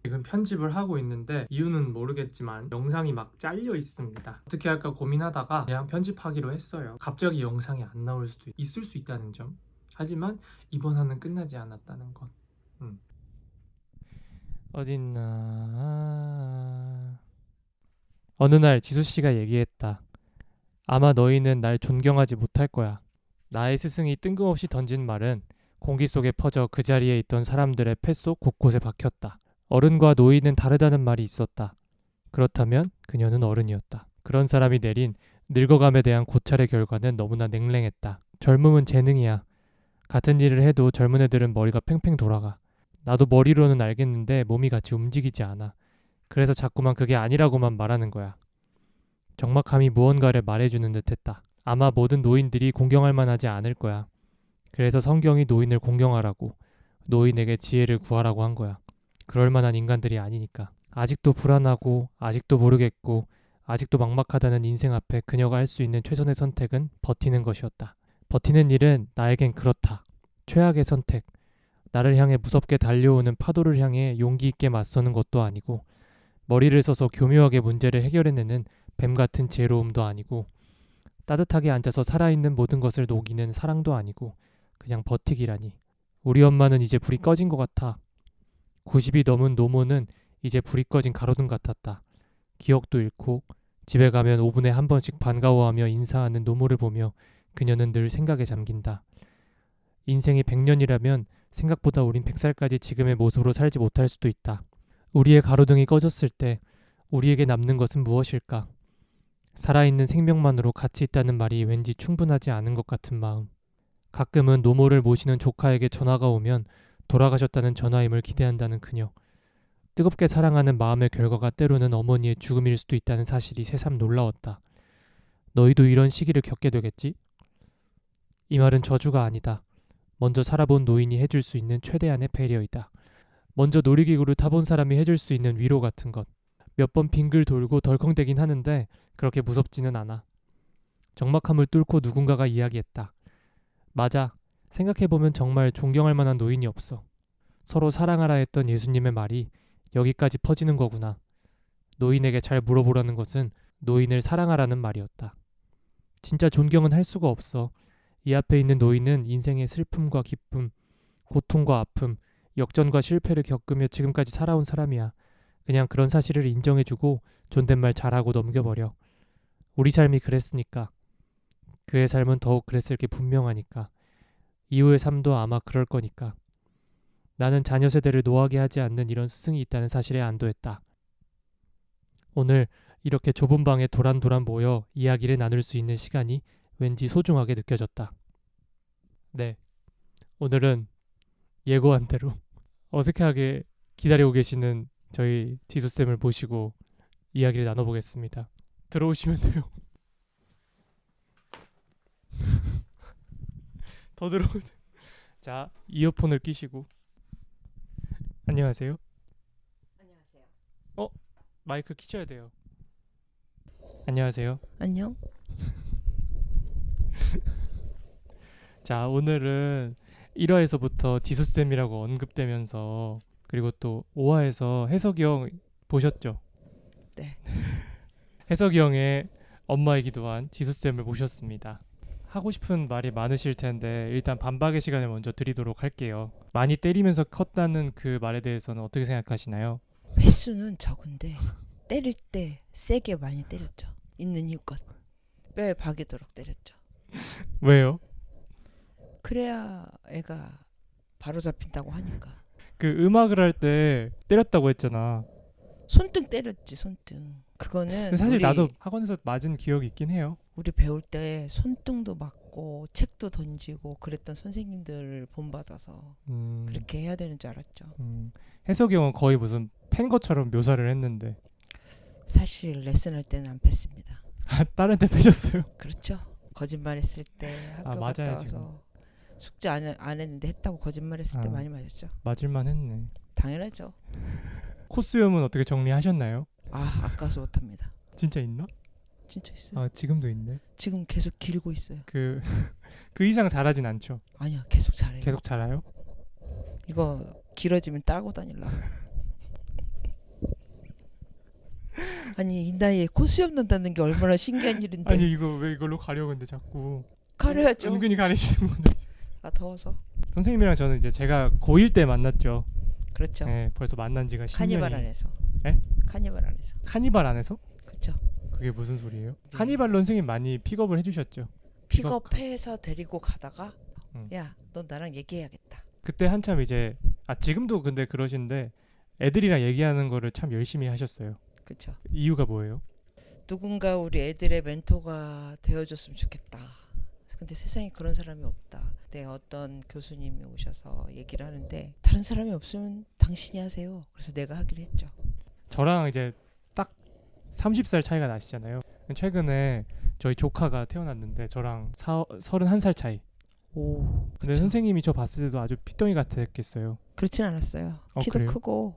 지금 편집을 하고 있는데 이유는 모르겠지만 영상이 막 잘려 있습니다. 어떻게 할까 고민하다가 그냥 편집하기로 했어요. 갑자기 영상이 안 나올 수도 있을 수 있다는 점. 하지만 이번 화는 끝나지 않았다는 것. 어딨나. 어느 날 지수씨가 얘기했다. 아마 너희는 날 존경하지 못할 거야. 나의 스승이 뜬금없이 던진 말은 공기 속에 퍼져 그 자리에 있던 사람들의 뱃속 곳곳에 박혔다. 어른과 노인은 다르다는 말이 있었다. 그렇다면 그녀는 어른이었다. 그런 사람이 내린 늙어감에 대한 고찰의 결과는 너무나 냉랭했다. 젊음은 재능이야. 같은 일을 해도 젊은 애들은 머리가 팽팽 돌아가. 나도 머리로는 알겠는데 몸이 같이 움직이지 않아. 그래서 자꾸만 그게 아니라고만 말하는 거야. 적막함이 무언가를 말해주는 듯했다. 아마 모든 노인들이 공경할 만하지 않을 거야. 그래서 성경이 노인을 공경하라고, 노인에게 지혜를 구하라고 한 거야. 그럴 만한 인간들이 아니니까. 아직도 불안하고 아직도 모르겠고 아직도 막막하다는 인생 앞에 그녀가 할 수 있는 최선의 선택은 버티는 것이었다. 버티는 일은 나에겐 그렇다. 최악의 선택. 나를 향해 무섭게 달려오는 파도를 향해 용기 있게 맞서는 것도 아니고 머리를 써서 교묘하게 문제를 해결해내는 뱀 같은 지혜로움도 아니고 따뜻하게 앉아서 살아있는 모든 것을 녹이는 사랑도 아니고 그냥 버티기라니. 우리 엄마는 이제 불이 꺼진 것 같아. 90이 넘은 노모는 이제 불이 꺼진 가로등 같았다. 기억도 잃고 집에 가면 5분에 한 번씩 반가워하며 인사하는 노모를 보며 그녀는 늘 생각에 잠긴다. 인생이 100년이라면 생각보다 우린 100살까지 지금의 모습으로 살지 못할 수도 있다. 우리의 가로등이 꺼졌을 때 우리에게 남는 것은 무엇일까? 살아있는 생명만으로 가치 있다는 말이 왠지 충분하지 않은 것 같은 마음. 가끔은 노모를 모시는 조카에게 전화가 오면 돌아가셨다는 전화임을 기대한다는 그녀. 뜨겁게 사랑하는 마음의 결과가 때로는 어머니의 죽음일 수도 있다는 사실이 새삼 놀라웠다. 너희도 이런 시기를 겪게 되겠지? 이 말은 저주가 아니다. 먼저 살아본 노인이 해줄 수 있는 최대한의 배려이다. 먼저 놀이기구를 타본 사람이 해줄 수 있는 위로 같은 것. 몇 번 빙글 돌고 덜컹대긴 하는데 그렇게 무섭지는 않아. 적막함을 뚫고 누군가가 이야기했다. 맞아. 생각해보면 정말 존경할 만한 노인이 없어. 서로 사랑하라 했던 예수님의 말이 여기까지 퍼지는 거구나. 노인에게 잘 물어보라는 것은 노인을 사랑하라는 말이었다. 진짜 존경은 할 수가 없어. 이 앞에 있는 노인은 인생의 슬픔과 기쁨, 고통과 아픔, 역전과 실패를 겪으며 지금까지 살아온 사람이야. 그냥 그런 사실을 인정해주고 존댓말 잘하고 넘겨버려. 우리 삶이 그랬으니까. 그의 삶은 더욱 그랬을 게 분명하니까. 이후의 삶도 아마 그럴 거니까. 나는 자녀 세대를 노하게 하지 않는 이런 스승이 있다는 사실에 안도했다. 오늘 이렇게 좁은 방에 도란도란 모여 이야기를 나눌 수 있는 시간이 왠지 소중하게 느껴졌다. 네, 오늘은 예고한 대로 어색하게 기다리고 계시는 저희 지수쌤을 모시고 이야기를 나눠보겠습니다. 들어오시면 돼요. 더 들어오세요. 자, 이어폰을 끼시고. 안녕하세요. 안녕하세요. 마이크 키셔야 돼요. 안녕하세요. 안녕. 자, 오늘은 1화에서부터 지수쌤이라고 언급되면서 그리고 또 5화에서 해석이 형 보셨죠? 네. 해석이 형의 엄마이기도 한 지수쌤을 모셨습니다. 하고 싶은 말이 많으실 텐데 일단 반박의 시간을 먼저 드리도록 할게요. 많이 때리면서 컸다는 그 말에 대해서는 어떻게 생각하시나요? 횟수는 적은데 때릴 때 세게 많이 때렸죠. 있는 힘껏 뼈에 박이도록 때렸죠. 왜요? 그래야 애가 바로 잡힌다고 하니까. 그 음악을 할 때 때렸다고 했잖아. 손등 때렸지, 손등. 그거는 근데 사실 우리, 나도 학원에서 맞은 기억이 있긴 해요. 우리 배울 때 손등도 맞고 책도 던지고 그랬던 선생님들 본받아서 그렇게 해야 되는 줄 알았죠. 해석이 형은 거의 무슨 팬 것처럼 묘사를 했는데 사실 레슨할 때는 안 뺐습니다. 다른 데 빼셨어요? 그렇죠. 거짓말했을 때 학교 갔다 맞아야지. 와서 숙제 안 했는데 했다고 거짓말했을 때 많이 맞았죠. 맞을만 했네. 당연하죠. 코수염은 어떻게 정리하셨나요? 아까워서 못합니다. 진짜 있나? 진짜 있어요. 지금도 있네. 지금 계속 길고 있어요. 그 이상 잘하진 않죠. 아니야, 계속 잘해요. 계속 자라요? 이거 길어지면 따고 다닐라. 아니 이 나이에 코수염 난다는 게 얼마나 신기한 일인데. 아니 이거 왜 이걸로 가려고 근데 자꾸 가려야죠. 은근히 가리시는 건데. 아 더워서. 선생님이랑 저는 이제 제가 고1 때 만났죠. 그렇죠. 네, 벌써 만난 지가 10년이. 카니발 안에서. 에? 카니발 안에서. 카니발 안에서? 그렇죠. 그게 무슨 소리예요? 네. 카니발로 선생님 많이 픽업을 해주셨죠. 픽업해서 데리고 가다가 응. 야, 너 나랑 얘기해야겠다. 그때 한참 이제 지금도 근데 그러신데 애들이랑 얘기하는 거를 참 열심히 하셨어요. 그렇죠. 이유가 뭐예요? 누군가 우리 애들의 멘토가 되어줬으면 좋겠다. 근데 세상에 그런 사람이 없다. 그때 어떤 교수님이 오셔서 얘기를 하는데 다른 사람이 없으면 당신이 하세요. 그래서 내가 하기로 했죠. 저랑 이제 딱 30살 차이가 나시잖아요. 최근에 저희 조카가 태어났는데 저랑 31살 차이. 오. 근데 그쵸. 선생님이 저 봤을 때도 아주 피덩이 같았겠어요. 그렇진 않았어요. 키도 그래요? 크고.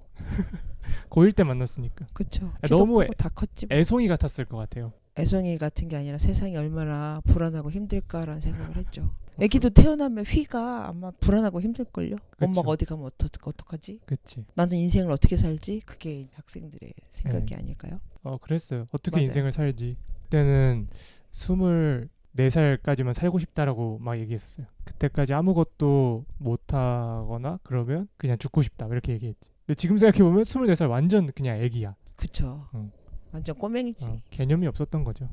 고1 때 만났으니까. 그렇죠. 아, 키도 너무 크고 다 컸지. 뭐. 애송이 같았을 것 같아요. 애송이 같은 게 아니라 세상이 얼마나 불안하고 힘들까라는 생각을 했죠. 애기도 태어나면 휘가 아마 불안하고 힘들걸요. 엄마가 어디 가면 어떡하지? 그치. 나는 인생을 어떻게 살지? 그게 학생들의 생각이 아닐까요? 그랬어요. 어떻게 맞아요. 인생을 살지. 그때는 24살까지만 살고 싶다라고 막 얘기했었어요. 그때까지 아무것도 못하거나 그러면 그냥 죽고 싶다 이렇게 얘기했지. 근데 지금 생각해보면 24살 완전 그냥 애기야. 그쵸. 응. 완전 꼬맹이지. 개념이 없었던 거죠.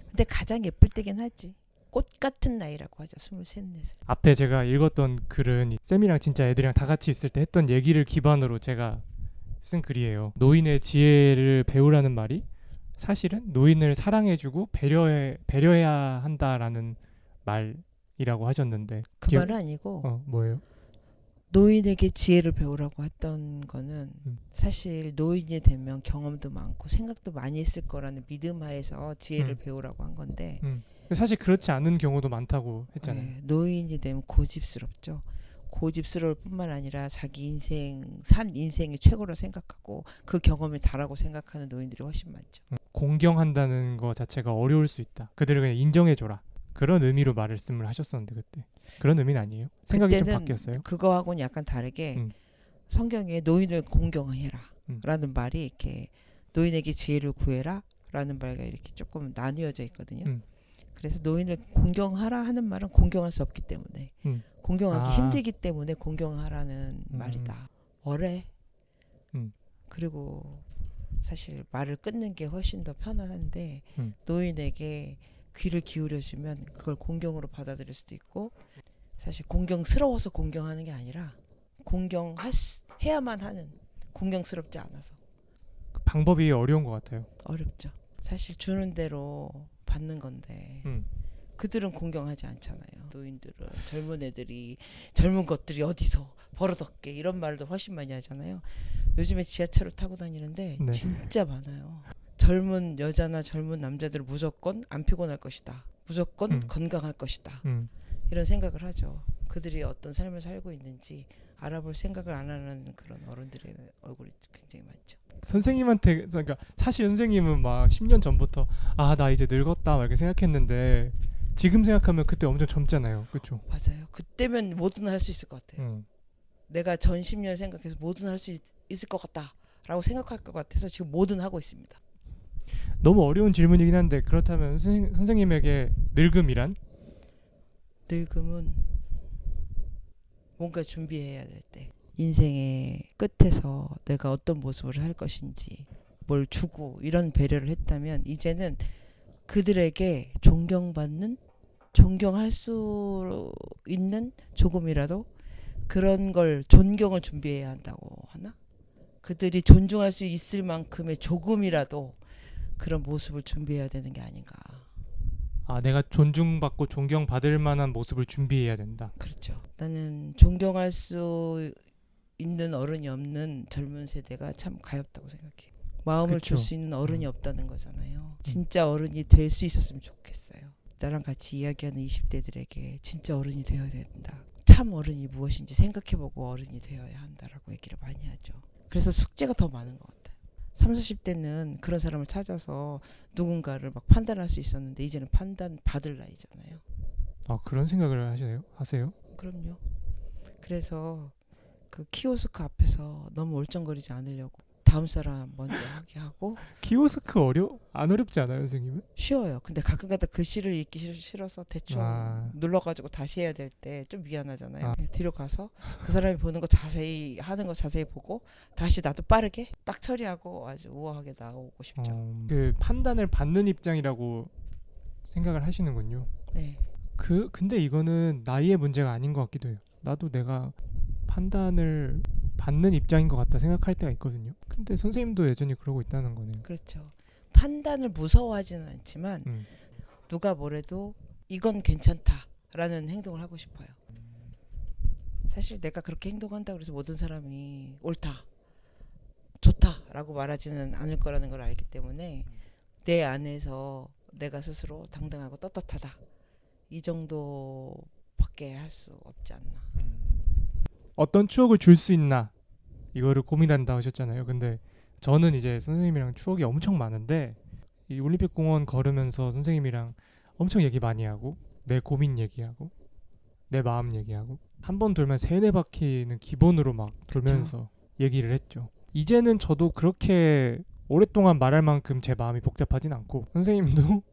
근데 가장 예쁠 때긴 하지. 꽃 같은 나이라고 하죠. 23, 4살. 앞에 제가 읽었던 글은 쌤이랑 진짜 애들이랑 다 같이 있을 때 했던 얘기를 기반으로 제가 쓴 글이에요. 노인의 지혜를 배우라는 말이 사실은 노인을 사랑해주고 배려해야 한다라는 말이라고 하셨는데 그 말은 아니고 뭐예요? 노인에게 지혜를 배우라고 했던 거는 음. 사실 노인이 되면 경험도 많고 생각도 많이 했을 거라는 믿음 하에서 지혜를 배우라고 한 건데 사실 그렇지 않은 경우도 많다고 했잖아요. 네, 노인이 되면 고집스럽죠. 고집스러울 뿐만 아니라 자기 인생이 최고로 생각하고 그 경험이 다라고 생각하는 노인들이 훨씬 많죠. 공경한다는 거 자체가 어려울 수 있다. 그들을 그냥 인정해줘라. 그런 의미로 말씀을 하셨었는데 그때 그런 의미는 아니에요? 생각이 좀 바뀌었어요? 그거하고는 약간 다르게 성경에 노인을 공경해라 라는 말이 이렇게 노인에게 지혜를 구해라 라는 말과 이렇게 조금 나뉘어져 있거든요. 그래서 노인을 공경하라 하는 말은 공경할 수 없기 때문에 공경하기 힘들기 때문에 공경하라는 말이다. 어래. 그리고 사실 말을 끊는 게 훨씬 더 편안한데 노인에게 귀를 기울여주면 그걸 공경으로 받아들일 수도 있고 사실 공경스러워서 공경하는 게 아니라 공경해야만 하는 공경스럽지 않아서 그 방법이 어려운 것 같아요. 어렵죠. 사실 주는 대로 받는 건데 그들은 공경하지 않잖아요. 노인들은 젊은 애들이 젊은 것들이 어디서 버릇없게 이런 말도 훨씬 많이 하잖아요. 요즘에 지하철을 타고 다니는데 네. 진짜 많아요. 젊은 여자나 젊은 남자들은 무조건 안 피곤할 것이다. 무조건 건강할 것이다. 이런 생각을 하죠. 그들이 어떤 삶을 살고 있는지 알아볼 생각을 안 하는 그런 어른들의 얼굴이 굉장히 많죠. 선생님한테 그러니까 사실 선생님은 막 10년 전부터 나 이제 늙었다 막 이렇게 생각했는데 지금 생각하면 그때 엄청 젊잖아요. 그렇죠? 맞아요. 그때면 뭐든 할 수 있을 것 같아요. 내가 전 10년 생각해서 뭐든 할 수 있을 것 같다라고 생각할 것 같아서 지금 뭐든 하고 있습니다. 너무 어려운 질문이긴 한데 그렇다면 선생님에게 늙음이란? 늙음은 뭔가 준비해야 될 때 인생의 끝에서 내가 어떤 모습을 할 것인지 뭘 주고 이런 배려를 했다면 이제는 그들에게 존경할 수 있는 조금이라도 그런 걸 존경을 준비해야 한다고 하나? 그들이 존중할 수 있을 만큼의 조금이라도 그런 모습을 준비해야 되는 게 아닌가. 내가 존중받고 존경받을 만한 모습을 준비해야 된다. 그렇죠. 나는 존경할 수 있는 어른이 없는 젊은 세대가 참 가엾다고 생각해. 마음을 줄 수 있는 어른이 없다는 거잖아요. 진짜 어른이 될 수 있었으면 좋겠어요. 나랑 같이 이야기하는 20대들에게 진짜 어른이 되어야 된다. 참 어른이 무엇인지 생각해보고 어른이 되어야 한다라고 얘기를 많이 하죠. 그래서 숙제가 더 많은 것 같아요. 30, 40대는 그런 사람을 찾아서 누군가를 막 판단할 수 있었는데 이제는 판단 받을 나이잖아요. 그런 생각을 하세요? 그럼요. 그래서 그 키오스크 앞에서 너무 얼쩡거리지 않으려고 다음 사람 먼저 하게 하고. 키오스크 안 어렵지 않아요, 선생님은? 쉬워요. 근데 가끔가다 글씨를 읽기 싫어서 대충 아. 눌러가지고 다시 해야 될 때 좀 미안하잖아요. 아. 뒤로 가서 그 사람이 보는 거 자세히 하는 거 자세히 보고 다시 나도 빠르게 딱 처리하고 아주 우아하게 나오고 싶죠. 그 판단을 받는 입장이라고 생각을 하시는군요. 네. 근데 이거는 나이의 문제가 아닌 것 같기도 해요. 나도 내가 판단을 받는 입장인 것 같다 생각할 때가 있거든요. 근데 선생님도 여전히 그러고 있다는 거네요. 그렇죠. 판단을 무서워하지는 않지만 누가 뭐래도 이건 괜찮다라는 행동을 하고 싶어요. 사실 내가 그렇게 행동한다 그래서 모든 사람이 옳다, 좋다라고 말하지는 않을 거라는 걸 알기 때문에 내 안에서 내가 스스로 당당하고 떳떳하다 이 정도밖에 할 수 없지 않나. 어떤 추억을 줄 수 있나 이거를 고민한다 하셨잖아요. 근데 저는 이제 선생님이랑 추억이 엄청 많은데 이 올림픽공원 걸으면서 선생님이랑 엄청 얘기 많이 하고 내 고민 얘기하고 내 마음 얘기하고 한 번 돌면 3-4바퀴는 기본으로 막 돌면서 얘기를 했죠. 이제는 저도 그렇게 오랫동안 말할 만큼 제 마음이 복잡하진 않고 선생님도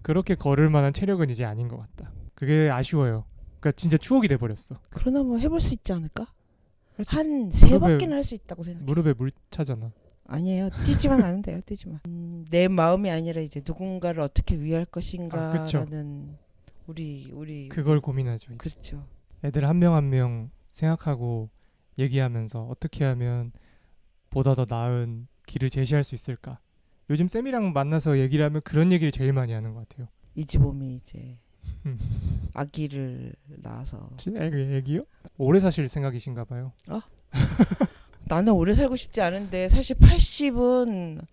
그렇게 걸을 만한 체력은 이제 아닌 것 같다. 그게 아쉬워요. 그러니까 진짜 추억이 돼버렸어. 그러나 뭐 해볼 수 있지 않을까? 할수 있어. 한 3바퀴는 할 수 있다고 생각해. 무릎에 물 차잖아. 아니에요. 뛰지만 않으면 돼요. 뛰지만. 내 마음이 아니라 이제 누군가를 어떻게 위할 그쵸. 것인가라는 우리 그걸 고민하죠. 이제. 그렇죠. 애들 한 명 한 명 생각하고 얘기하면서 어떻게 하면 보다 더 나은 길을 제시할 수 있을까. 요즘 쌤이랑 만나서 얘기를 하면 그런 얘기를 제일 많이 하는 것 같아요. 이지범이 이제 아기를 낳아서 애기요? 오래 사실 생각이신가 봐요. 나는 오래 살고 싶지 않은데 사실 80은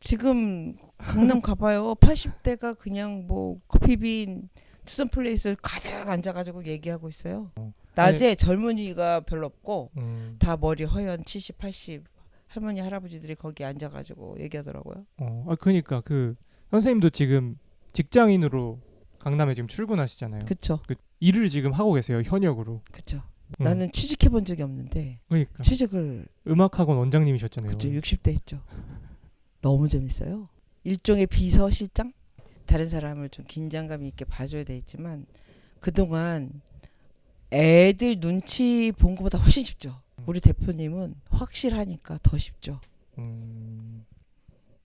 지금 강남 가봐요. 80대가 그냥 뭐 커피빈 투썸 플레이스 가득 앉아가지고 얘기하고 있어요. 낮에 젊은이가 별로 없고 다 머리 허연 70, 80 할머니 할아버지들이 거기 앉아가지고 얘기하더라고요. 그러니까 그 선생님도 지금 직장인으로 강남에 지금 출근하시잖아요. 그쵸. 그 일을 지금 하고 계세요. 현역으로. 그쵸. 나는 취직해 본 적이 없는데 그러니까 취직을 음악학원 원장님이셨잖아요. 그쵸 60대 했죠. 너무 재밌어요. 일종의 비서실장? 다른 사람을 좀 긴장감 있게 봐줘야 되겠지만 그동안 애들 눈치 본 것보다 훨씬 쉽죠. 우리 대표님은 확실하니까 더 쉽죠.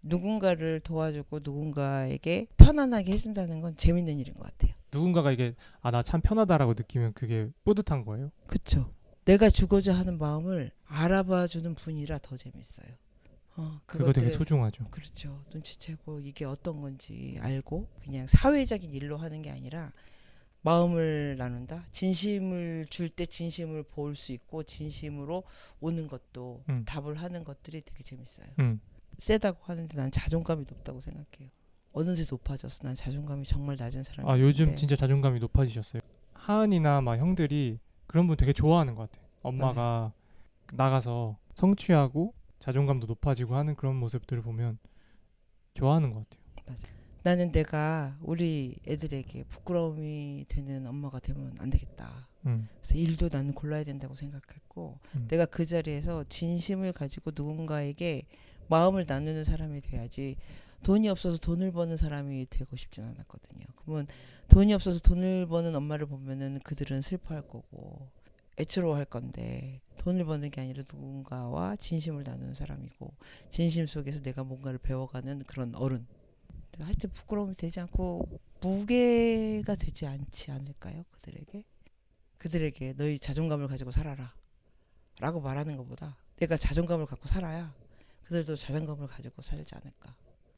누군가를 도와주고 누군가에게 편안하게 해준다는 건 재밌는 일인 것 같아요. 누군가가 이게 나 참 편하다라고 느끼면 그게 뿌듯한 거예요? 그쵸. 내가 주고자 하는 마음을 알아봐주는 분이라 더 재밌어요. 그거 되게 소중하죠. 그렇죠. 눈치채고 이게 어떤 건지 알고 그냥 사회적인 일로 하는 게 아니라 마음을 나눈다. 진심을 줄 때 진심을 볼 수 있고 진심으로 오는 것도 답을 하는 것들이 되게 재밌어요. 세다고 하는데 난 자존감이 높다고 생각해요. 어느새 높아졌어. 난 자존감이 정말 낮은 사람인데. 요즘 진짜 자존감이 높아지셨어요. 하은이나 막 형들이 그런 분 되게 좋아하는 것 같아요. 엄마가 나가서 성취하고 자존감도 높아지고 하는 그런 모습들을 보면 좋아하는 것 같아요. 맞아. 나는 내가 우리 애들에게 부끄러움이 되는 엄마가 되면 안 되겠다. 그래서 일도 나는 골라야 된다고 생각했고 내가 그 자리에서 진심을 가지고 누군가에게 마음을 나누는 사람이 돼야지 돈이 없어서 돈을 버는 사람이 되고 싶진 않았거든요. 그러면 돈이 없어서 돈을 버는 엄마를 보면은 그들은 슬퍼할 거고 애처로워할 건데 돈을 버는 게 아니라 누군가와 진심을 나누는 사람이고 진심 속에서 내가 뭔가를 배워가는 그런 어른. 하여튼 부끄러움이 되지 않고 무게가 되지 않지 않을까요? 그들에게 너희 자존감을 가지고 살아라 라고 말하는 것보다 내가 자존감을 갖고 살아야 그들도 자존감을 가지고 살지 않을까.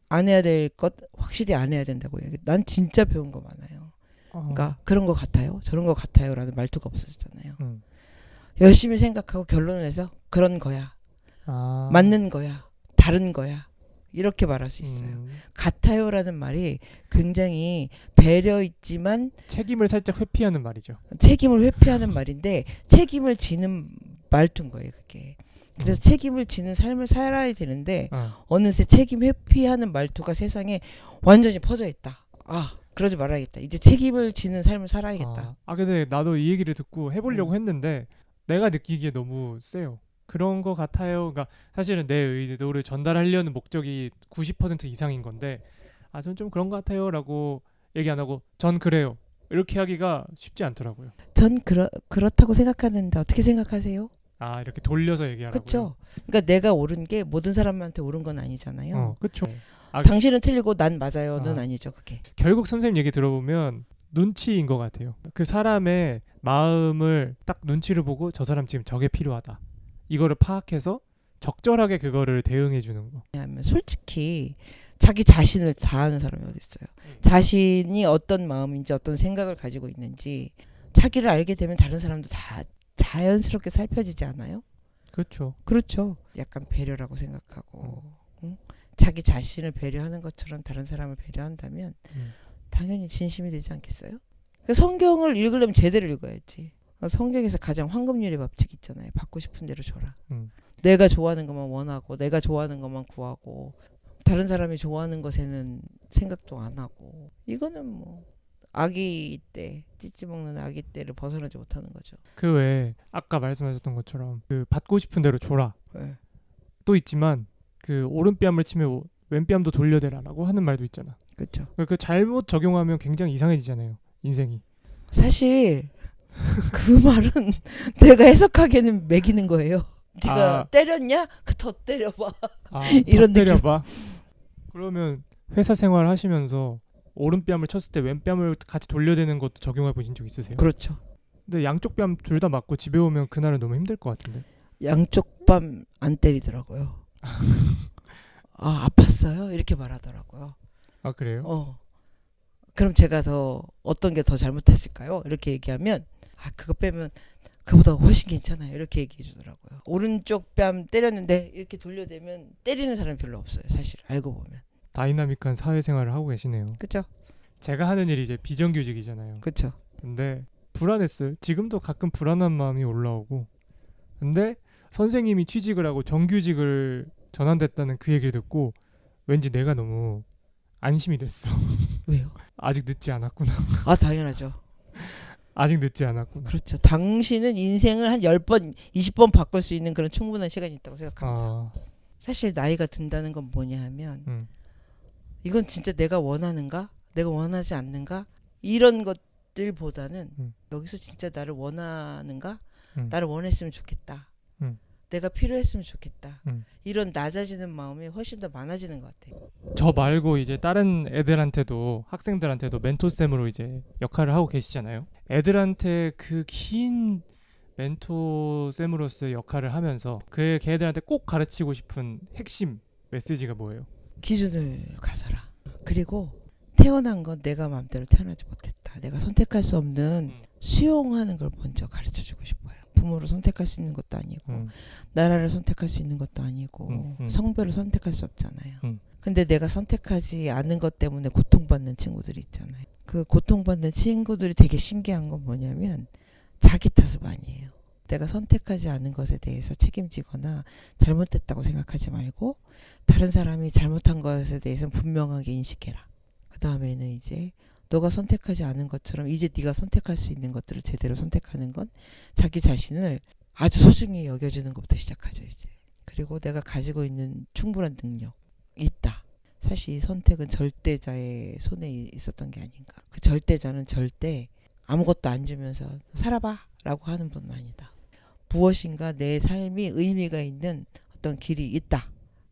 안 해야 될 것 확실히 안 해야 된다고 얘기해. 난 진짜 배운 거 많아요. 그러니까 그런 거 같아요 저런 거 같아요 라는 말투가 없어졌잖아요. 열심히 생각하고 결론을 내서 그런 거야 맞는 거야 다른 거야 이렇게 말할 수 있어요. 같아요라는 말이 굉장히 배려 있지만 책임을 살짝 회피하는 말이죠. 책임을 회피하는 말인데 책임을 지는 말투인 거예요 그게. 그래서 책임을 지는 삶을 살아야 되는데 어느새 책임 회피하는 말투가 세상에 완전히 퍼져 있다. 그러지 말아야겠다. 이제 책임을 지는 삶을 살아야겠다. 근데 나도 이 얘기를 듣고 해보려고 했는데 내가 느끼기에 너무 세요. 그런 거 같아요. 그러니까 사실은 내 의도를 전달하려는 목적이 90% 이상인 건데 전 좀 그런 거 같아요라고 얘기 안 하고 전 그래요. 이렇게 하기가 쉽지 않더라고요. 전 그렇다고 생각하는데 어떻게 생각하세요? 이렇게 돌려서 얘기하라고요. 그렇죠. 그러니까 내가 옳은 게 모든 사람한테 옳은 건 아니잖아요. 그렇죠. 당신은 틀리고 난 맞아요는 아. 아니죠, 그게. 결국 선생님 얘기 들어보면 눈치인 것 같아요. 그 사람의 마음을 딱 눈치를 보고 저 사람 지금 저게 필요하다. 이거를 파악해서 적절하게 그거를 대응해 주는 거. 왜냐하면 솔직히 자기 자신을 다 아는 사람이 어디 있어요. 자신이 어떤 마음인지 어떤 생각을 가지고 있는지 자기를 알게 되면 다른 사람도 다 자연스럽게 살펴지지 않아요? 그렇죠. 그렇죠. 약간 배려라고 생각하고 응? 자기 자신을 배려하는 것처럼 다른 사람을 배려한다면 당연히 진심이 되지 않겠어요? 그러니까 성경을 읽으려면 제대로 읽어야지. 성경에서 가장 황금률의 법칙 있잖아요. 받고 싶은 대로 줘라. 내가 좋아하는 것만 원하고 내가 좋아하는 것만 구하고 다른 사람이 좋아하는 것에는 생각도 안 하고 이거는 뭐 아기 때 찢지 먹는 아기 때를 벗어나지 못하는 거죠. 그 외에 아까 말씀하셨던 것처럼 그 받고 싶은 대로 줘라. 네. 또 있지만 그 오른뺨을 치면 왼뺨도 돌려대라라고 하는 말도 있잖아. 그렇죠. 그 잘못 적용하면 굉장히 이상해지잖아요. 인생이. 사실 그 말은 내가 해석하기에는 매기는 거예요. 네가 때렸냐? 더 때려봐. 이런 더 때려봐. 그러면 회사 생활 하시면서 오른뺨을 쳤을 때 왼뺨을 같이 돌려대는 것도 적용해 보신 적 있으세요? 그렇죠. 근데 양쪽 뺨 둘 다 맞고 집에 오면 그날은 너무 힘들 것 같은데. 양쪽 뺨 안 때리더라고요. 아팠어요? 이렇게 말하더라고요. 그래요? 그럼 제가 더 어떤 게 더 잘못했을까요? 이렇게 얘기하면 그거 빼면 그보다 훨씬 괜찮아요. 이렇게 얘기해 주더라고요. 오른쪽 뺨 때렸는데 이렇게 돌려대면 때리는 사람이 별로 없어요. 사실 알고 보면. 다이나믹한 사회생활을 하고 계시네요. 그렇죠? 제가 하는 일이 이제 비정규직이잖아요. 그렇죠. 근데 불안했어요. 지금도 가끔 불안한 마음이 올라오고. 근데 선생님이 취직을 하고 정규직을 전환됐다는 그 얘기를 듣고 왠지 내가 너무 안심이 됐어. 왜요? 아직 늦지 않았구나. 당연하죠. 아직 늦지 않았구나. 그렇죠. 당신은 인생을 한 10번, 20번 바꿀 수 있는 그런 충분한 시간이 있다고 생각합니다. 사실 나이가 든다는 건 뭐냐 하면 이건 진짜 내가 원하는가? 내가 원하지 않는가? 이런 것들보다는 여기서 진짜 나를 원하는가? 나를 원했으면 좋겠다. 내가 필요했으면 좋겠다. 이런 낮아지는 마음이 훨씬 더 많아지는 것 같아요. 저 말고 이제 다른 애들한테도 학생들한테도 멘토쌤으로 이제 역할을 하고 계시잖아요. 애들한테 그 긴 멘토쌤으로서의 역할을 하면서 걔들한테 꼭 가르치고 싶은 핵심 메시지가 뭐예요? 기준을 가져라. 그리고 태어난 건 내가 마음대로 태어나지 못했다. 내가 선택할 수 없는 수용하는 걸 먼저 가르쳐주고 싶어요. 부모를 선택할 수 있는 것도 아니고 나라를 선택할 수 있는 것도 아니고 성별을 선택할 수 없잖아요. 근데 내가 선택하지 않은 것 때문에 고통받는 친구들이 있잖아요. 그 고통받는 친구들이 되게 신기한 건 뭐냐면 자기 탓을 많이 해요. 내가 선택하지 않은 것에 대해서 책임지거나 잘못됐다고 생각하지 말고 다른 사람이 잘못한 것에 대해서는 분명하게 인식해라. 그 다음에는 이제 너가 선택하지 않은 것처럼 이제 네가 선택할 수 있는 것들을 제대로 선택하는 건 자기 자신을 아주 소중히 여겨주는 것부터 시작하죠. 이제. 그리고 내가 가지고 있는 충분한 능력 있다. 사실 이 선택은 절대자의 손에 있었던 게 아닌가. 그 절대자는 절대 아무것도 안 주면서 살아봐 라고 하는 분은 아니다. 무엇인가 내 삶이 의미가 있는 어떤 길이 있다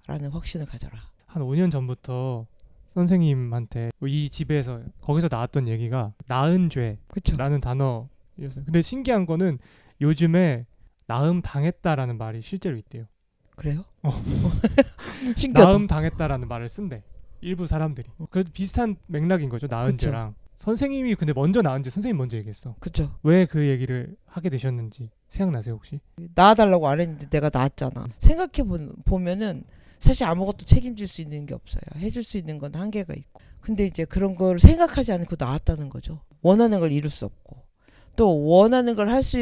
라는 확신을 가져라. 한 5년 전부터 선생님한테 이 집에서 거기서 나왔던 얘기가 나은 죄라는 그쵸? 단어였어요. 근데 신기한 거는 요즘에 나음 당했다라는 말이 실제로 있대요. 그래요? 신기하다. 나음 당했다라는 말을 쓴대. 일부 사람들이. 그래도 비슷한 맥락인 거죠. 나은 그쵸. 죄랑. 선생님이 근데 먼저 나은지 선생님 먼저 얘기했어. 그쵸. 왜 그 얘기를 하게 되셨는지 생각나세요 혹시? 낳아달라고 안 했는데 내가 낳았잖아. 생각해보면은 사실 아무것도 책임질 수 있는 게 없어요. 해줄 수 있는 건 한계가 있고. 근데 이제 그런 걸 생각하지 않고 낳았다는 거죠. 원하는 걸 이룰 수 없고 또 원하는 걸 할 수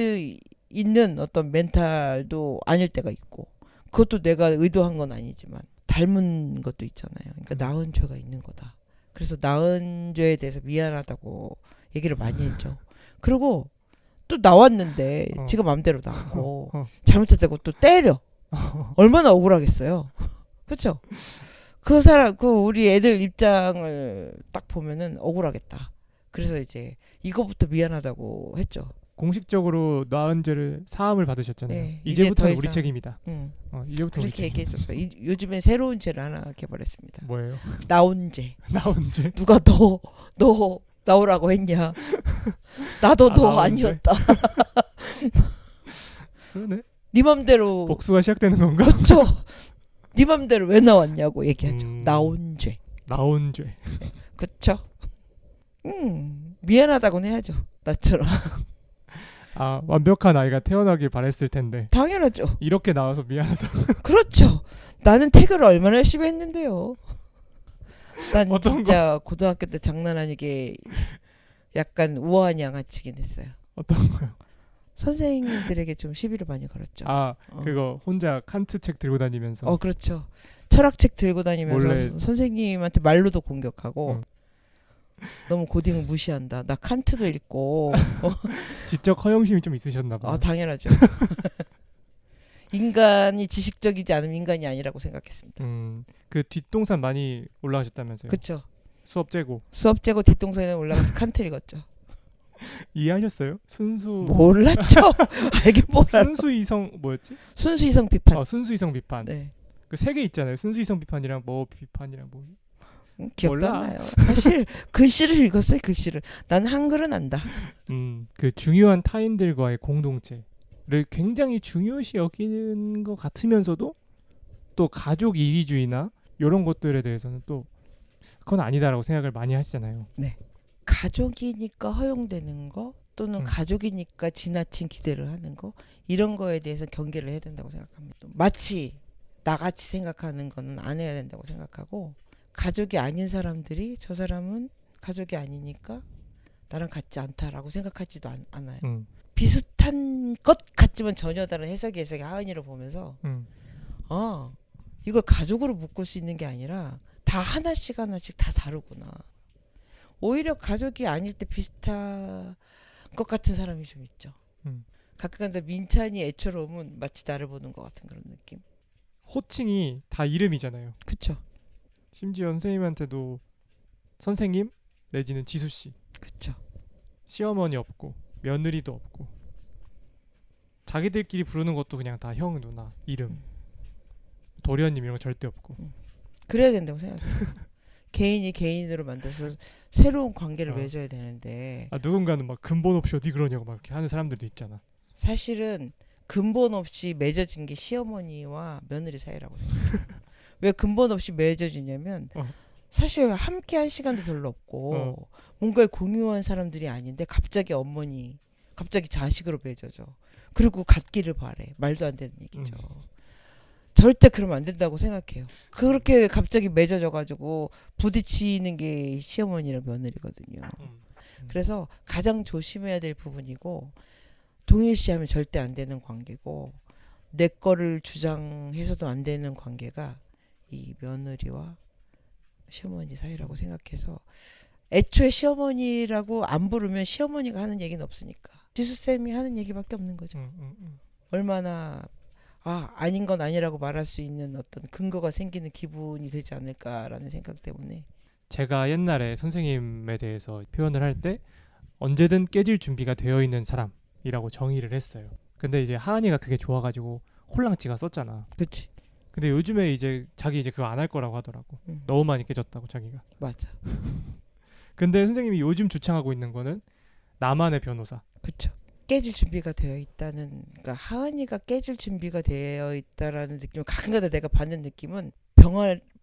있는 어떤 멘탈도 아닐 때가 있고 그것도 내가 의도한 건 아니지만 닮은 것도 있잖아요. 그러니까 낳은 죄가 있는 거다. 그래서 낳은 죄에 대해서 미안하다고 얘기를 많이 했죠. 그리고 또 나왔는데 지가 마음대로 나오고 잘못했다고 또 때려. 얼마나 억울하겠어요. 그렇죠? 그 사람 그 우리 애들 입장을 딱 보면은 억울하겠다. 그래서 이제 이거부터 미안하다고 했죠. 공식적으로 낳은 죄를 사함을 받으셨잖아요. 네, 이제부터는 이제 더 우리 이상- 책임이다. 이제부터 우리 그렇게 책임. 얘기해줬어. 요즘엔 새로운 죄를 하나 개발했습니다. 뭐예요? 나온 죄. 나온 죄. 누가 너 나오라고 했냐? 나도 너 나온 죄? 아니었다. 그러네. 네 맘대로 복수가 시작되는 건가? 그쵸? 네 맘대로 왜 나왔냐고 얘기하죠. 음. 나온 죄. 나온 죄. 그쵸? 미안하다고는 해야죠. 나처럼. 아, 완벽한 아이가 태어나길 바랬을 텐데 당연하죠. 이렇게 나와서 미안하다. 그렇죠. 나는 태교를 얼마나 열심히 했는데요. 난 어떤 진짜 고등학교 때 장난 아니게 약간 우아한 양아치긴 했어요. 어떤 거요? 선생님들에게 좀 시비를 많이 걸었죠. 아, 그거 혼자 칸트 책 들고 다니면서. 그렇죠. 철학책 들고 다니면서 몰래. 선생님한테 말로도 공격하고 응. 너무 고딩을 무시한다. 나 칸트도 읽고 지적 허영심이 좀 있으셨나 봐. 당연하죠. 인간이 지식적이지 않으면 인간이 아니라고 생각했습니다. 그 뒷동산 많이 올라가셨다면서요. 그렇죠. 수업 재고. 수업 재고 뒷동산에 올라가서 칸트 읽었죠. 이해하셨어요? 순수 몰랐죠. 알긴 몰라. 순수 이성 뭐였지? 순수이성 비판. 순수 이성 비판. 네. 그 세 개 있잖아요. 순수 이성 비판이랑 뭐 비판이랑 뭐. 기억도 몰라. 안 나요. 사실 글씨를 읽었어요. 글씨를. 난 한글은 안다. 그 중요한 타인들과의 공동체를 굉장히 중요시 여기는 것 같으면서도 또 가족 이기주의나 이런 것들에 대해서는 또 그건 아니다라고 생각을 많이 하시잖아요. 가족이니까 허용되는 거 또는 음. 가족이니까 지나친 기대를 하는 거 이런 거에 대해서 경계를 해야 된다고 생각합니다. 마치 나같이 생각하는 거는 안 해야 된다고 생각하고 가족이 아닌 사람들이 저 사람은 가족이 아니니까 나랑 같지 않다라고 생각하지도 않아요. 비슷한 것 같지만 전혀 다른 해석이 하은이를 보면서 이걸 가족으로 묶을 수 있는 게 아니라 다 하나씩 다 다르구나. 오히려 가족이 아닐 때 비슷한 것 같은 사람이 좀 있죠. 가끔가다 민찬이 애처로움은 마치 나를 보는 것 같은 그런 느낌. 호칭이 다 이름이잖아요. 그쵸. 심지어 선생님한테도 선생님 내지는 지수씨. 그쵸. 시어머니 없고 며느리도 없고 자기들끼리 부르는 것도 그냥 다 형 누나 이름. 도련님 이런 거 절대 없고. 그래야 된다고 생각해요. 개인이 개인으로 만들어서 새로운 관계를 어. 맺어야 되는데 누군가는 막 근본 없이 어디 그러냐고 막 이렇게 하는 사람들도 있잖아. 사실은 근본 없이 맺어진 게 시어머니와 며느리 사이라고 생각해요. 왜 근본 없이 맺어지냐면 사실 함께 한 시간도 별로 없고 뭔가를 공유한 사람들이 아닌데 갑자기 갑자기 자식으로 맺어져. 그리고 갖기를 바래. 말도 안 되는 얘기죠. 절대 그러면 안 된다고 생각해요. 그렇게 갑자기 맺어져가지고 부딪히는 게 시어머니랑 며느리거든요. 그래서 가장 조심해야 될 부분이고 동일시하면 절대 안 되는 관계고 내 거를 주장해서도 안 되는 관계가 이 며느리와 시어머니 사이라고 생각해서 애초에 시어머니라고 안 부르면 시어머니가 하는 얘기는 없으니까 지수쌤이 하는 얘기밖에 없는 거죠. 얼마나 아닌 건 아니라고 말할 수 있는 어떤 근거가 생기는 기분이 되지 않을까라는 생각 때문에 제가 옛날에 선생님에 대해서 표현을 할 때 언제든 깨질 준비가 되어 있는 사람이라고 정의를 했어요. 근데 이제 하은이가 그게 좋아가지고 홀랑치가 썼잖아. 그치. 근데 요즘에 이제 자기 이제 그거 안 할 거라고 하더라고. 너무 많이 깨졌다고 자기가. 맞아. 근데 선생님이 요즘 주창하고 있는 거는 나만의 변호사. 그쵸. 깨질 준비가 되어 있다는, 그러니까 하은이가 깨질 준비가 되어 있다라는 느낌을 가끔가다 내가 받는 느낌은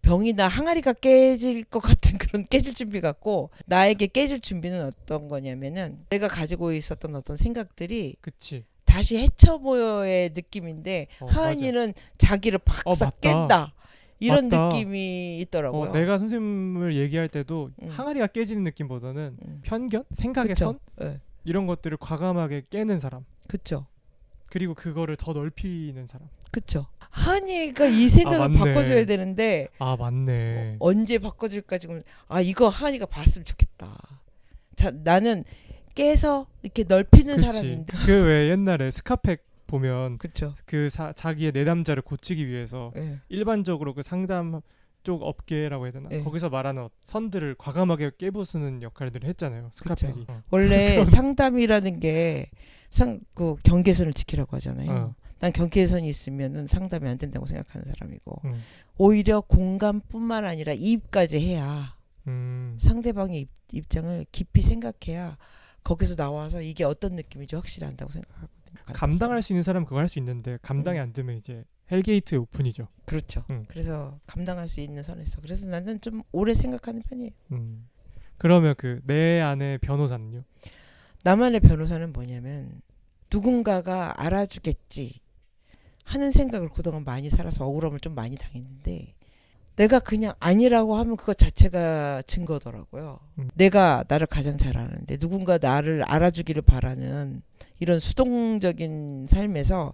병이나 항아리가 깨질 것 같은 그런 깨질 준비 같고, 나에게 깨질 준비는 어떤 거냐면은 내가 가지고 있었던 어떤 생각들이 그치. 다시 헤쳐보여의 느낌인데 하은이는 자기를 박싹 맞다. 깬다 이런 맞다. 느낌이 있더라고요. 내가 선생님을 얘기할 때도 항아리가 깨지는 느낌보다는 편견? 생각의 그쵸? 선? 네. 이런 것들을 과감하게 깨는 사람. 그쵸. 그리고 그거를 더 넓히는 사람. 그쵸. 하은이가 이 생각을 맞네. 바꿔줘야 되는데 맞네. 언제 바꿔줄까 지금 이거 하은이가 봤으면 좋겠다. 자, 나는 깨서 이렇게 넓히는 그치. 사람인데. 그 왜 옛날에 스카팩 보면 그렇죠. 그 자기의 내담자를 고치기 위해서 예. 일반적으로 그 상담 쪽 업계라고 해야 되나? 네. 거기서 말하는 선들을 과감하게 깨부수는 역할들을 했잖아요. 스카팩이. 원래 상담이라는 게 그 경계선을 지키라고 하잖아요. 어. 난 경계선이 있으면은 상담이 안 된다고 생각하는 사람이고 오히려 공감뿐만 아니라 이입까지 해야 상대방의 입장을 깊이 생각해야 거기서 나와서 이게 어떤 느낌인지 확실히 안다고 생각하거든요. 감당할 수 있는 사람은 그거 할 수 있는데 감당이 안 되면 이제 헬게이트의 오픈이죠. 그렇죠. 그래서 감당할 수 있는 선에서 그래서 나는 좀 오래 생각하는 편이에요. 그러면 그 내 안의 변호사는요? 나만의 변호사는 뭐냐면 누군가가 알아주겠지 하는 생각을 그동안 많이 살아서 억울함을 좀 많이 당했는데 내가 그냥 아니라고 하면 그것 자체가 증거더라고요. 내가 나를 가장 잘 아는데 누군가 나를 알아주기를 바라는 이런 수동적인 삶에서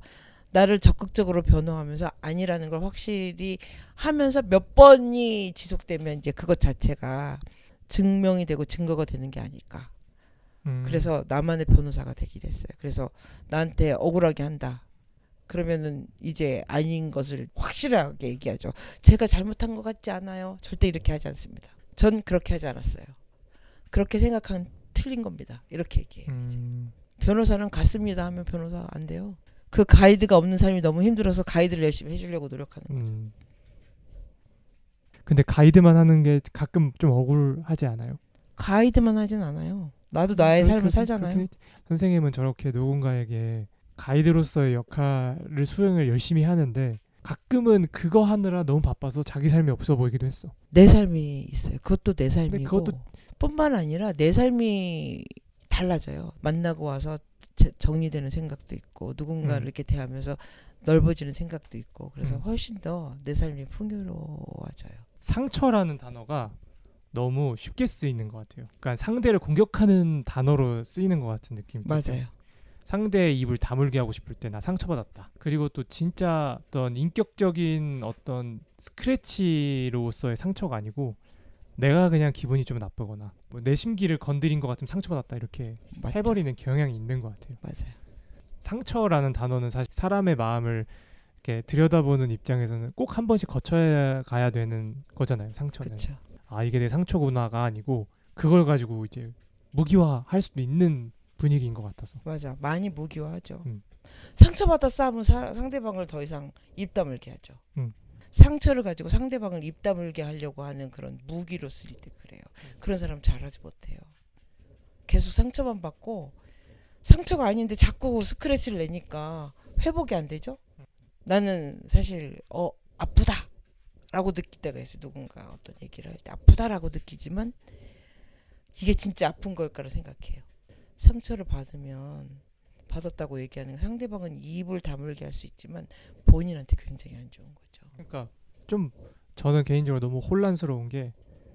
나를 적극적으로 변호하면서 아니라는 걸 확실히 하면서 몇 번이 지속되면 이제 그것 자체가 증명이 되고 증거가 되는 게 아닐까. 그래서 나만의 변호사가 되기로 했어요. 그래서 나한테 억울하게 한다. 그러면은 이제 아닌 것을 확실하게 얘기하죠. 제가 잘못한 것 같지 않아요. 절대 이렇게 하지 않습니다. 전 그렇게 하지 않았어요. 그렇게 생각하면 틀린 겁니다. 이렇게 얘기해요. 변호사는 같습니다 하면 변호사 안 돼요. 그 가이드가 없는 삶이 너무 힘들어서 가이드를 열심히 해주려고 노력하는 거죠. 근데 가이드만 하는 게 가끔 좀 억울하지 않아요? 가이드만 하진 않아요. 나도 나의 삶을 살잖아요. 선생님은 저렇게 누군가에게 가이드로서의 역할을 수행을 열심히 하는데 가끔은 그거 하느라 너무 바빠서 자기 삶이 없어 보이기도 했어. 내 삶이 있어요. 그것도 내 삶이고 그것도 뿐만 아니라 내 삶이 달라져요. 만나고 와서 정리되는 생각도 있고 누군가를 이렇게 대하면서 넓어지는 생각도 있고 그래서 훨씬 더 내 삶이 풍요로워져요. 상처라는 단어가 너무 쉽게 쓰이는 것 같아요. 그러니까 상대를 공격하는 단어로 쓰이는 것 같은 느낌이 맞아요. 들어요. 상대의 입을 다물게 하고 싶을 때 나 상처받았다. 그리고 또 진짜 어떤 인격적인 어떤 스크래치로서의 상처가 아니고 내가 그냥 기분이 좀 나쁘거나 뭐 내 심기를 건드린 것 같으면 상처받았다 이렇게 맞죠. 해버리는 경향이 있는 것 같아요. 맞아요. 상처라는 단어는 사실 사람의 마음을 이렇게 들여다보는 입장에서는 꼭 한 번씩 거쳐야 가야 되는 거잖아요. 상처는. 그렇죠. 아 이게 내 상처구나가 아니고 그걸 가지고 이제 무기화할 수도 있는 분위기인 것 같아서. 맞아. 많이 무기화하죠. 음. 상처받아 싸우면 상대방을 더 이상 입 다물게 하죠. 상처를 가지고 상대방을 입 다물게 하려고 하는 그런 무기로 쓸 때 그래요. 그런 사람 잘하지 못해요. 계속 상처만 받고 상처가 아닌데 자꾸 스크래치를 내니까 회복이 안 되죠. 나는 사실 아프다라고 느낄 때가 있어요. 누군가 어떤 얘기를 할 때 아프다라고 느끼지만 이게 진짜 아픈 걸까를 생각해요. 상처를 받았다고 얘기하는 상대방은 입을 다물게 할 수 있지만 본인한테 굉장히 안 좋은 거죠. 그러니까 좀 저는 개인적으로 너무 혼란스러운 게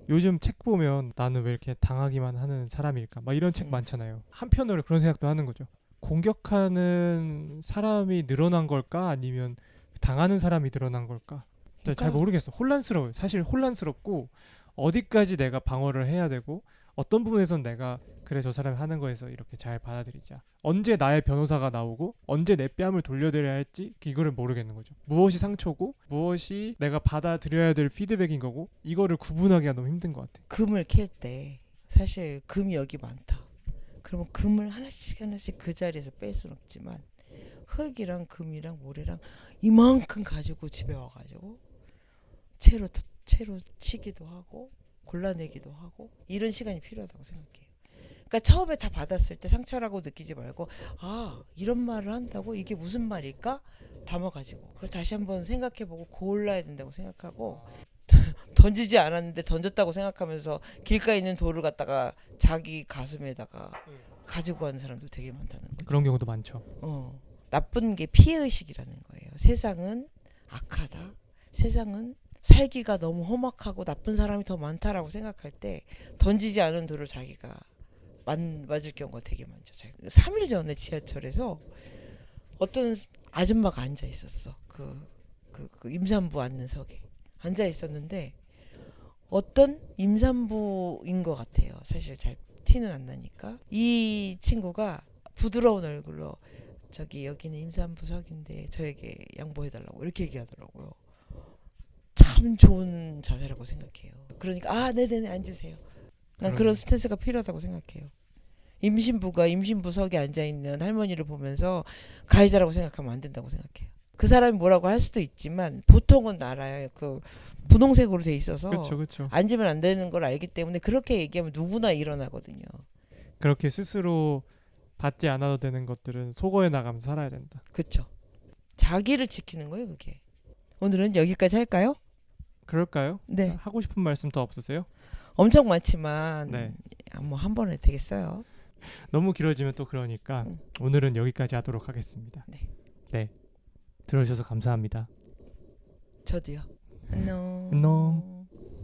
요즘 책 보면 나는 왜 이렇게 당하기만 하는 사람일까 막 이런 책 많잖아요. 한편으로 그런 생각도 하는 거죠. 공격하는 사람이 늘어난 걸까 아니면 당하는 사람이 늘어난 걸까? 잘 모르겠어. 혼란스러워요. 사실 혼란스럽고 어디까지 내가 방어를 해야 되고 어떤 부분에선 내가 그래 저 사람이 하는 거에서 이렇게 잘 받아들이자. 언제 나의 변호사가 나오고 언제 내 뺨을 돌려드려야 할지 이거를 모르겠는 거죠. 무엇이 상처고 무엇이 내가 받아들여야 될 피드백인 거고 이거를 구분하기가 너무 힘든 것 같아. 금을 캘 때 사실 금이 여기 많다. 그러면 금을 하나씩 그 자리에서 뺄 수는 없지만 흙이랑 금이랑 모래랑 이만큼 가지고 집에 와가지고 채로 치기도 하고 골라내기도 하고 이런 시간이 필요하다고 생각해요. 그러니까 처음에 다 받았을 때 상처라고 느끼지 말고 이런 말을 한다고 이게 무슨 말일까 담아가지고 그걸 다시 한번 생각해보고 골라야 된다고 생각하고 던지지 않았는데 던졌다고 생각하면서 길가에 있는 돌을 갖다가 자기 가슴에다가 가지고 가는 사람도 되게 많다는 거죠. 그런 경우도 많죠. 나쁜 게 피해의식이라는 거예요. 세상은 악하다. 세상은 살기가 너무 험악하고 나쁜 사람이 더 많다라고 생각할 때 던지지 않은 돌을 자기가 맞을 경우가 되게 많죠. 3일 전에 지하철에서 어떤 아줌마가 앉아 있었어. 그 임산부 앉는 석에 앉아 있었는데 어떤 임산부인 것 같아요. 사실 잘 티는 안 나니까. 이 친구가 부드러운 얼굴로 저기 여기는 임산부석인데 저에게 양보해달라고 이렇게 얘기하더라고요. 참 좋은 자세라고 생각해요. 그러니까 아 네네네 앉으세요. 난 그런 스탠스가 필요하다고 생각해요. 임신부가 임신부석에 앉아있는 할머니를 보면서 가해자라고 생각하면 안 된다고 생각해요. 그 사람이 뭐라고 할 수도 있지만 보통은 알아요. 그 분홍색으로 돼 있어서 그렇죠. 앉으면 안 되는 걸 알기 때문에 그렇게 얘기하면 누구나 일어나거든요. 그렇게 스스로 받지 않아도 되는 것들은 소거해 나가면서 살아야 된다. 그렇죠. 자기를 지키는 거예요, 그게. 오늘은 여기까지 할까요? 그럴까요? 네. 하고 싶은 말씀 더 없으세요? 엄청 많지만 네. 뭐 한 번에 되겠어요. 너무 길어지면 또 그러니까 오늘은 여기까지 하도록 하겠습니다. 네. 들어주셔서 감사합니다. 저도요. 안녕. 안녕.